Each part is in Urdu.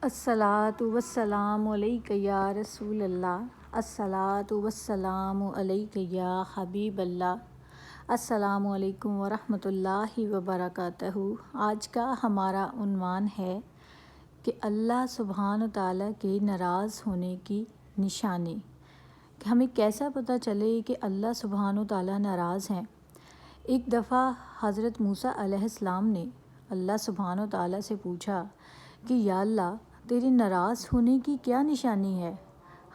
الصلاۃ والسلام علیک یا رسول اللہ، الصلاۃ والسلام علیک یا حبیب اللہ۔ السلام علیکم ورحمۃ اللہ وبرکاتہ۔ آج کا ہمارا عنوان ہے کہ اللہ سبحانہ تعالیٰ کے ناراض ہونے کی نشانی، کہ ہمیں کیسا پتہ چلے کہ اللہ سبحانہ تعالیٰ ناراض ہیں۔ ایک دفعہ حضرت موسیٰ علیہ السلام نے اللہ سبحانہ تعالیٰ سے پوچھا کہ یا اللہ، تیرے ناراض ہونے کی کیا نشانی ہے؟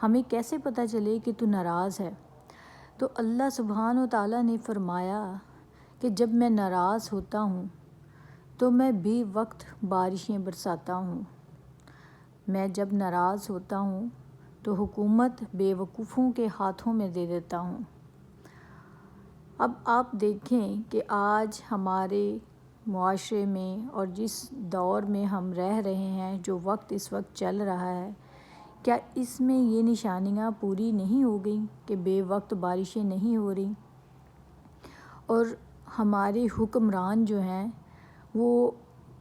ہمیں کیسے پتہ چلے کہ تو ناراض ہے؟ تو اللہ سبحانہ تعالیٰ نے فرمایا کہ جب میں ناراض ہوتا ہوں تو میں بے وقت بارشیں برساتا ہوں۔ میں جب ناراض ہوتا ہوں تو حکومت بے وقوفوں کے ہاتھوں میں دے دیتا ہوں۔ اب آپ دیکھیں کہ آج ہمارے معاشرے میں اور جس دور میں ہم رہ رہے ہیں، جو وقت اس وقت چل رہا ہے، کیا اس میں یہ نشانیاں پوری نہیں ہو گئیں کہ بے وقت بارشیں نہیں ہو رہی؟ اور ہمارے حکمران جو ہیں وہ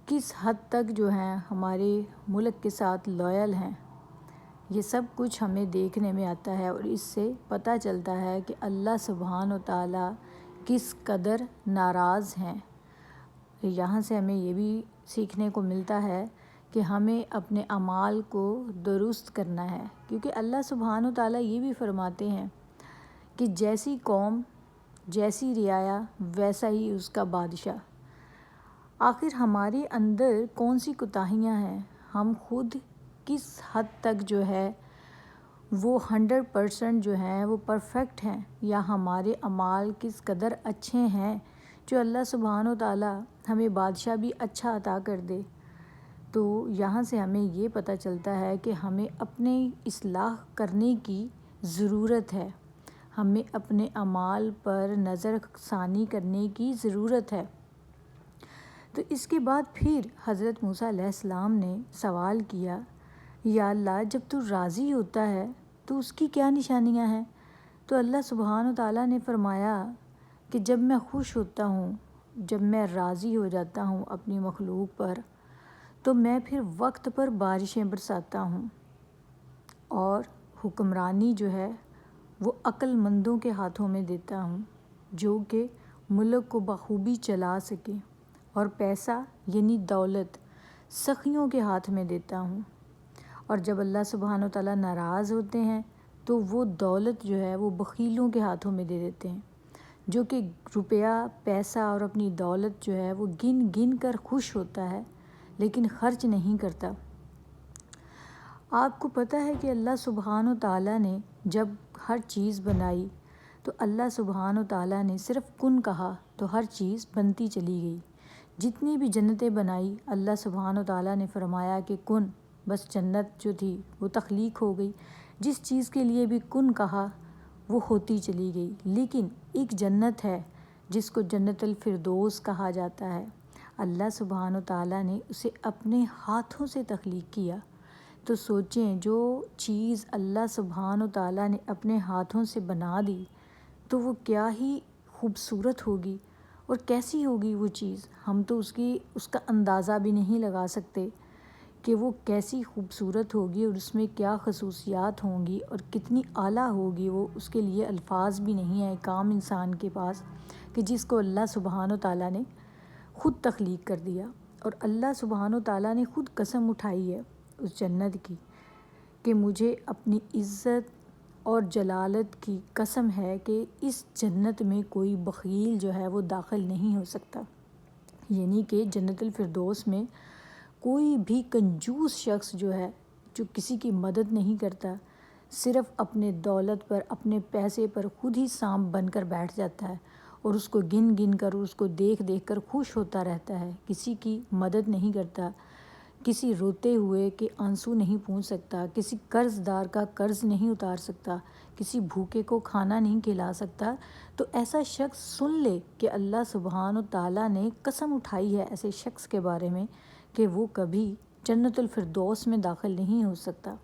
کس حد تک جو ہیں ہمارے ملک کے ساتھ لائل ہیں، یہ سب کچھ ہمیں دیکھنے میں آتا ہے، اور اس سے پتہ چلتا ہے کہ اللہ سبحانہ تعالیٰ کس قدر ناراض ہیں۔ یہاں سے ہمیں یہ بھی سیکھنے کو ملتا ہے کہ ہمیں اپنے اعمال کو درست کرنا ہے، کیونکہ اللہ سبحانہ تعالیٰ یہ بھی فرماتے ہیں کہ جیسی قوم، جیسی رعایا، ویسا ہی اس کا بادشاہ۔ آخر ہمارے اندر کون سی کوتاہیاں ہیں؟ ہم خود کس حد تک جو ہے وہ 100% جو ہیں وہ پرفیکٹ ہیں، یا ہمارے اعمال کس قدر اچھے ہیں جو اللہ سبحانہ تعالیٰ ہمیں بادشاہ بھی اچھا عطا کر دے۔ تو یہاں سے ہمیں یہ پتہ چلتا ہے کہ ہمیں اپنی اصلاح کرنے کی ضرورت ہے، ہمیں اپنے اعمال پر نظر ثانی کرنے کی ضرورت ہے۔ تو اس کے بعد پھر حضرت موسیٰ علیہ السلام نے سوال کیا، یا اللہ، جب تو راضی ہوتا ہے تو اس کی کیا نشانیاں ہیں؟ تو اللہ سبحانہ تعالیٰ نے فرمایا کہ جب میں خوش ہوتا ہوں، جب میں راضی ہو جاتا ہوں اپنی مخلوق پر، تو میں پھر وقت پر بارشیں برساتا ہوں، اور حکمرانی جو ہے وہ عقل مندوں کے ہاتھوں میں دیتا ہوں، جو کہ ملک کو بخوبی چلا سکے، اور پیسہ یعنی دولت سخیوں کے ہاتھ میں دیتا ہوں۔ اور جب اللہ سبحانہ تعالیٰ ناراض ہوتے ہیں تو وہ دولت جو ہے وہ بخیلوں کے ہاتھوں میں دے دیتے ہیں، جو کہ روپیہ، پیسہ اور اپنی دولت جو ہے وہ گن گن کر خوش ہوتا ہے لیکن خرچ نہیں کرتا۔ آپ کو پتہ ہے کہ اللہ سبحانہ تعالیٰ نے جب ہر چیز بنائی تو اللہ سبحانہ تعالیٰ نے صرف کن کہا تو ہر چیز بنتی چلی گئی۔ جتنی بھی جنتیں بنائی، اللہ سبحانہ تعالیٰ نے فرمایا کہ کن، بس جنت جو تھی وہ تخلیق ہو گئی۔ جس چیز کے لیے بھی کن کہا وہ ہوتی چلی گئی۔ لیکن ایک جنت ہے جس کو جنت الفردوس کہا جاتا ہے، اللہ سبحانہ تعالیٰ نے اسے اپنے ہاتھوں سے تخلیق کیا۔ تو سوچیں، جو چیز اللہ سبحانہ تعالیٰ نے اپنے ہاتھوں سے بنا دی تو وہ کیا ہی خوبصورت ہوگی، اور کیسی ہوگی وہ چیز، ہم تو اس کا اندازہ بھی نہیں لگا سکتے کہ وہ کیسی خوبصورت ہوگی، اور اس میں کیا خصوصیات ہوں گی اور کتنی اعلیٰ ہوگی وہ۔ اس کے لیے الفاظ بھی نہیں ہیں ایک عام انسان کے پاس، کہ جس کو اللہ سبحانہ تعالیٰ نے خود تخلیق کر دیا۔ اور اللہ سبحانہ تعالیٰ نے خود قسم اٹھائی ہے اس جنت کی کہ مجھے اپنی عزت اور جلالت کی قسم ہے کہ اس جنت میں کوئی بخیل جو ہے وہ داخل نہیں ہو سکتا، یعنی کہ جنت الفردوس میں کوئی بھی کنجوس شخص جو ہے، جو کسی کی مدد نہیں کرتا، صرف اپنے دولت پر، اپنے پیسے پر خود ہی سانپ بن کر بیٹھ جاتا ہے، اور اس کو گن گن کر، اس کو دیکھ دیکھ کر خوش ہوتا رہتا ہے، کسی کی مدد نہیں کرتا، کسی روتے ہوئے کے آنسو نہیں پونچھ سکتا، کسی قرض دار کا قرض نہیں اتار سکتا، کسی بھوکے کو کھانا نہیں کھلا سکتا، تو ایسا شخص سن لے کہ اللہ سبحانہ تعالیٰ نے قسم اٹھائی ہے ایسے شخص کے بارے میں کہ وہ کبھی جنت الفردوس میں داخل نہیں ہو سکتا۔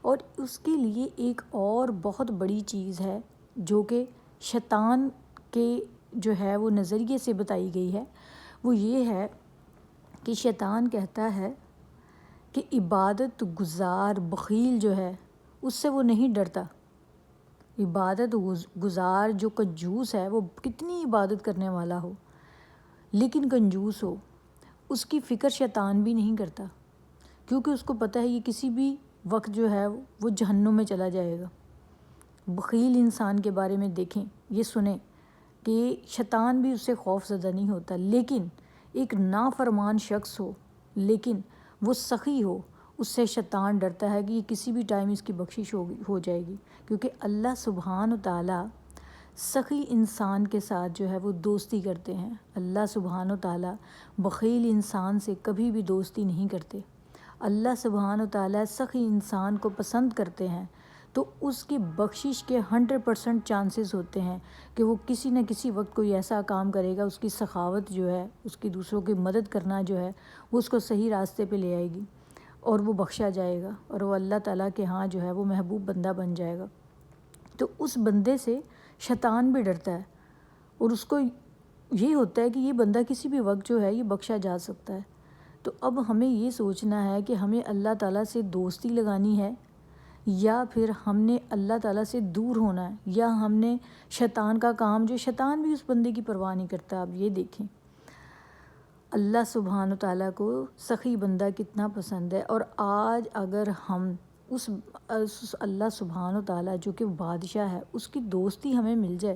اور اس کے لیے ایک اور بہت بڑی چیز ہے جو کہ شیطان کے جو ہے وہ نظریے سے بتائی گئی ہے، وہ یہ ہے کہ شیطان کہتا ہے کہ عبادت گزار بخیل جو ہے اس سے وہ نہیں ڈرتا۔ عبادت گزار جو کنجوس ہے، وہ کتنی عبادت کرنے والا ہو لیکن کنجوس ہو، اس کی فکر شیطان بھی نہیں کرتا، کیونکہ اس کو پتہ ہے یہ کسی بھی وقت جو ہے وہ جہنم میں چلا جائے گا۔ بخیل انسان کے بارے میں دیکھیں، یہ سنیں کہ شیطان بھی اس سے خوف زدہ نہیں ہوتا، لیکن ایک نافرمان شخص ہو لیکن وہ سخی ہو، اس سے شیطان ڈرتا ہے کہ یہ کسی بھی ٹائم اس کی بخشش ہو جائے گی، کیونکہ اللہ سبحانہ تعالیٰ سخی انسان کے ساتھ جو ہے وہ دوستی کرتے ہیں۔ اللہ سبحانہ تعالیٰ بخیل انسان سے کبھی بھی دوستی نہیں کرتے۔ اللہ سبحانہ تعالیٰ سخی انسان کو پسند کرتے ہیں، تو اس کی بخشش کے 100% چانسز ہوتے ہیں کہ وہ کسی نہ کسی وقت کوئی ایسا کام کرے گا، اس کی سخاوت جو ہے، اس کی دوسروں کی مدد کرنا جو ہے، وہ اس کو صحیح راستے پہ لے آئے گی اور وہ بخشا جائے گا، اور وہ اللہ تعالیٰ کے ہاں جو ہے وہ محبوب بندہ بن جائے گا۔ تو اس بندے سے شیطان بھی ڈرتا ہے، اور اس کو یہ ہوتا ہے کہ یہ بندہ کسی بھی وقت جو ہے یہ بخشا جا سکتا ہے۔ تو اب ہمیں یہ سوچنا ہے کہ ہمیں اللہ تعالیٰ سے دوستی لگانی ہے، یا پھر ہم نے اللہ تعالیٰ سے دور ہونا ہے، یا ہم نے شیطان کا کام، جو شیطان بھی اس بندے کی پرواہ نہیں کرتا۔ اب یہ دیکھیں اللہ سبحانہ تعالیٰ کو سخی بندہ کتنا پسند ہے، اور آج اگر ہم اس اللہ سبحانہ تعالیٰ جو کہ بادشاہ ہے، اس کی دوستی ہمیں مل جائے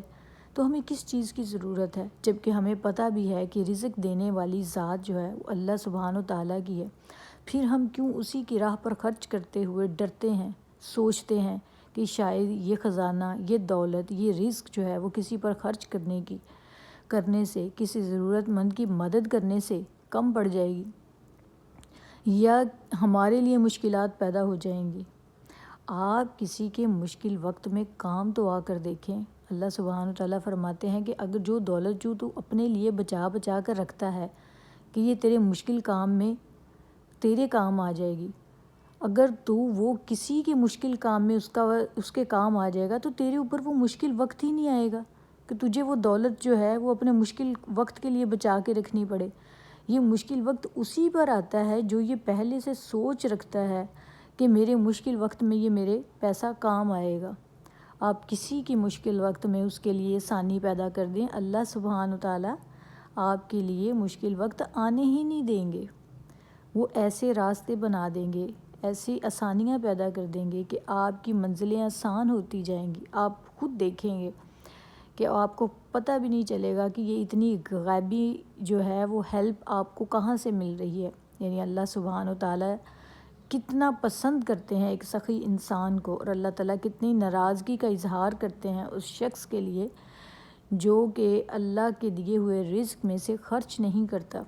تو ہمیں کس چیز کی ضرورت ہے، جبکہ ہمیں پتہ بھی ہے کہ رزق دینے والی ذات جو ہے وہ اللہ سبحانہ تعالیٰ کی ہے۔ پھر ہم کیوں اسی کی راہ پر خرچ کرتے ہوئے ڈرتے ہیں، سوچتے ہیں کہ شاید یہ خزانہ، یہ دولت، یہ رزق جو ہے وہ کسی پر خرچ کرنے سے، کسی ضرورت مند کی مدد کرنے سے کم پڑ جائے گی، یا ہمارے لیے مشکلات پیدا ہو جائیں گی۔ آپ کسی کے مشکل وقت میں کام تو آ کر دیکھیں۔ اللہ سبحانہ تعالیٰ فرماتے ہیں کہ اگر جو دولت جو تو اپنے لیے بچا کر رکھتا ہے کہ یہ تیرے مشکل کام میں تیرے کام آ جائے گی، اگر تو وہ کسی کے مشکل کام میں اس کے کام آ جائے گا تو تیرے اوپر وہ مشکل وقت ہی نہیں آئے گا کہ تجھے وہ دولت جو ہے وہ اپنے مشکل وقت کے لیے بچا کے رکھنی پڑے۔ یہ مشکل وقت اسی پر آتا ہے جو یہ پہلے سے سوچ رکھتا ہے کہ میرے مشکل وقت میں یہ میرے پیسہ کام آئے گا۔ آپ کسی کی مشکل وقت میں اس کے لیے آسانی پیدا کر دیں، اللہ سبحانہ تعالیٰ آپ کے لیے مشکل وقت آنے ہی نہیں دیں گے۔ وہ ایسے راستے بنا دیں گے، ایسی آسانیاں پیدا کر دیں گے کہ آپ کی منزلیں آسان ہوتی جائیں گی۔ آپ خود دیکھیں گے کہ آپ کو پتہ بھی نہیں چلے گا کہ یہ اتنی غیبی جو ہے وہ ہیلپ آپ کو کہاں سے مل رہی ہے۔ یعنی اللہ سبحانہ تعالیٰ کتنا پسند کرتے ہیں ایک سخی انسان کو، اور اللہ تعالیٰ کتنی ناراضگی کا اظہار کرتے ہیں اس شخص کے لیے جو کہ اللہ کے دیے ہوئے رزق میں سے خرچ نہیں کرتا۔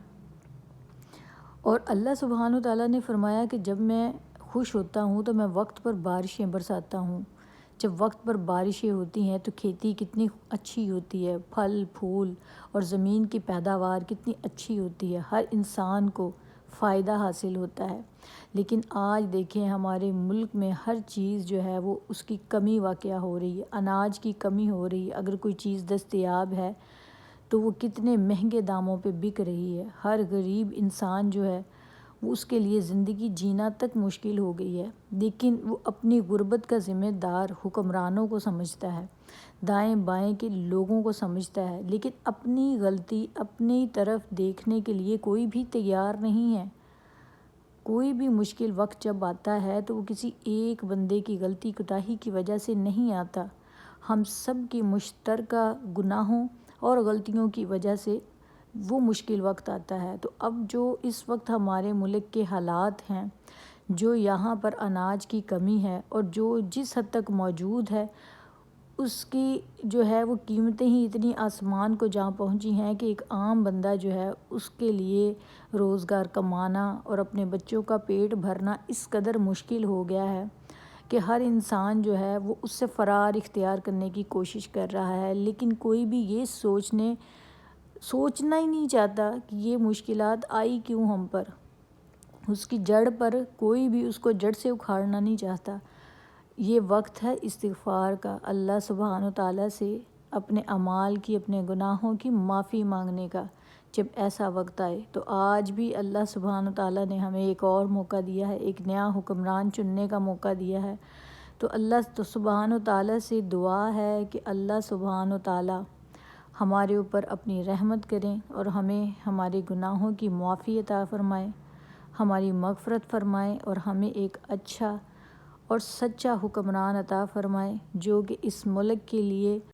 اور اللہ سبحانہ تعالیٰ نے فرمایا کہ جب میں خوش ہوتا ہوں تو میں وقت پر بارشیں برساتا ہوں۔ جب وقت پر بارشیں ہوتی ہیں تو کھیتی کتنی اچھی ہوتی ہے، پھل پھول اور زمین کی پیداوار کتنی اچھی ہوتی ہے، ہر انسان کو فائدہ حاصل ہوتا ہے۔ لیکن آج دیکھیں ہمارے ملک میں ہر چیز جو ہے وہ اس کی کمی واقع ہو رہی ہے، اناج کی کمی ہو رہی ہے۔ اگر کوئی چیز دستیاب ہے تو وہ کتنے مہنگے داموں پہ بک رہی ہے۔ ہر غریب انسان جو ہے وہ اس کے لیے زندگی جینا تک مشکل ہو گئی ہے، لیکن وہ اپنی غربت کا ذمہ دار حکمرانوں کو سمجھتا ہے، دائیں بائیں کے لوگوں کو سمجھتا ہے، لیکن اپنی غلطی اپنی طرف دیکھنے کے لیے کوئی بھی تیار نہیں ہے۔ کوئی بھی مشکل وقت جب آتا ہے تو وہ کسی ایک بندے کی غلطی کوتاہی کی وجہ سے نہیں آتا، ہم سب کی مشترکہ گناہوں اور غلطیوں کی وجہ سے وہ مشکل وقت آتا ہے۔ تو اب جو اس وقت ہمارے ملک کے حالات ہیں، جو یہاں پر اناج کی کمی ہے اور جو جس حد تک موجود ہے اس کی جو ہے وہ قیمتیں ہی اتنی آسمان کو جا پہنچی ہیں کہ ایک عام بندہ جو ہے اس کے لیے روزگار کمانا اور اپنے بچوں کا پیٹ بھرنا اس قدر مشکل ہو گیا ہے کہ ہر انسان جو ہے وہ اس سے فرار اختیار کرنے کی کوشش کر رہا ہے، لیکن کوئی بھی یہ سوچنا ہی نہیں چاہتا کہ یہ مشکلات آئی کیوں ہم پر۔ اس کی جڑ پر کوئی بھی اس کو جڑ سے اکھاڑنا نہیں چاہتا۔ یہ وقت ہے استغفار کا، اللہ سبحانہ تعالیٰ سے اپنے اعمال کی، اپنے گناہوں کی معافی مانگنے کا۔ جب ایسا وقت آئے۔ تو آج بھی اللہ سبحانہ تعالیٰ نے ہمیں ایک اور موقع دیا ہے، ایک نیا حکمران چننے کا موقع دیا ہے۔ تو اللہ سبحانہ تعالیٰ سے دعا ہے کہ اللہ سبحانہ تعالیٰ ہمارے اوپر اپنی رحمت کریں اور ہمیں ہمارے گناہوں کی معافی عطا فرمائیں، ہماری مغفرت فرمائیں، اور ہمیں ایک اچھا اور سچا حکمران عطا فرمائیں جو کہ اس ملک کے لیے